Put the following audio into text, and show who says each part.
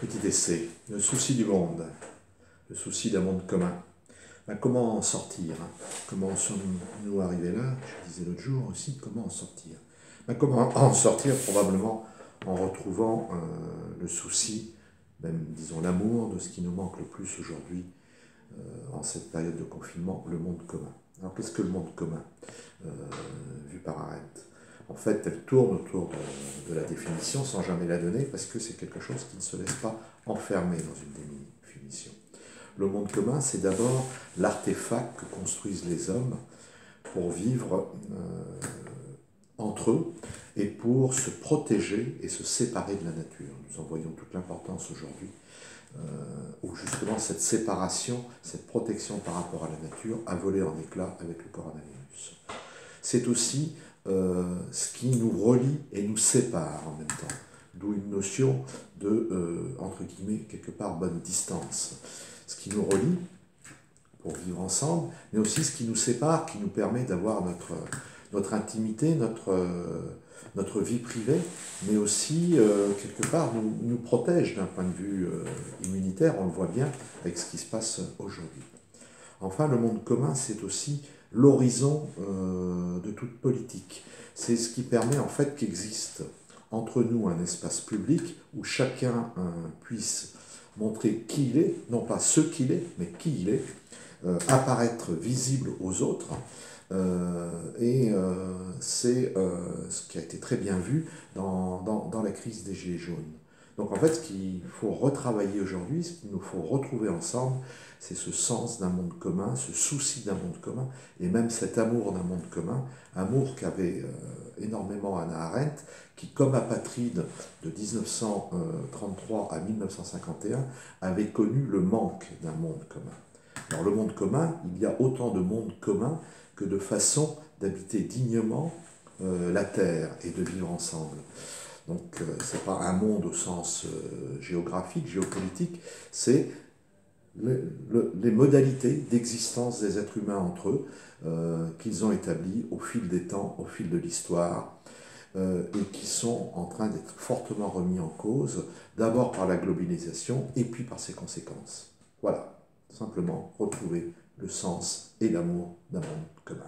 Speaker 1: Petit essai. Le souci du monde, le souci d'un monde commun. Comment en sortir? Comment sommes-nous arrivés là? Je disais l'autre jour aussi, comment en sortir? Comment en sortir? Probablement en retrouvant le souci, même disons l'amour de ce qui nous manque le plus aujourd'hui en cette période de confinement, le monde commun. Alors qu'est-ce que le monde commun vu par Arendt? En fait, elle tourne autour de la définition sans jamais la donner parce que c'est quelque chose qui ne se laisse pas enfermer dans une définition. Le monde commun, c'est d'abord l'artefact que construisent les hommes pour vivre entre eux et pour se protéger et se séparer de la nature. Nous en voyons toute l'importance aujourd'hui, où justement cette séparation, cette protection par rapport à la nature a volé en éclats avec le coronavirus. C'est aussi ce qui nous relie et nous sépare en même temps, d'où une notion de, entre guillemets, quelque part, bonne distance. Ce qui nous relie pour vivre ensemble, mais aussi ce qui nous sépare, qui nous permet d'avoir notre intimité, notre vie privée, mais aussi, quelque part, nous protège d'un point de vue immunitaire, on le voit bien avec ce qui se passe aujourd'hui. Enfin, le monde commun, c'est aussi l'horizon de toute politique. C'est ce qui permet en fait qu'existe entre nous un espace public où chacun puisse montrer qui il est, non pas ce qu'il est, mais qui il est, apparaître visible aux autres. C'est ce qui a été très bien vu dans la crise des Gilets jaunes. Donc en fait, ce qu'il faut retravailler aujourd'hui, ce qu'il nous faut retrouver ensemble, c'est ce sens d'un monde commun, ce souci d'un monde commun, et même cet amour d'un monde commun, amour qu'avait énormément Hannah Arendt, qui, comme apatride de 1933 à 1951, avait connu le manque d'un monde commun. Alors le monde commun, il y a autant de mondes communs que de façons d'habiter dignement la Terre et de vivre ensemble. Donc ce n'est pas un monde au sens géographique, géopolitique, c'est les modalités d'existence des êtres humains entre eux qu'ils ont établies au fil des temps, au fil de l'histoire, et qui sont en train d'être fortement remis en cause, d'abord par la globalisation et puis par ses conséquences. Voilà, simplement retrouver le sens et l'amour d'un monde commun.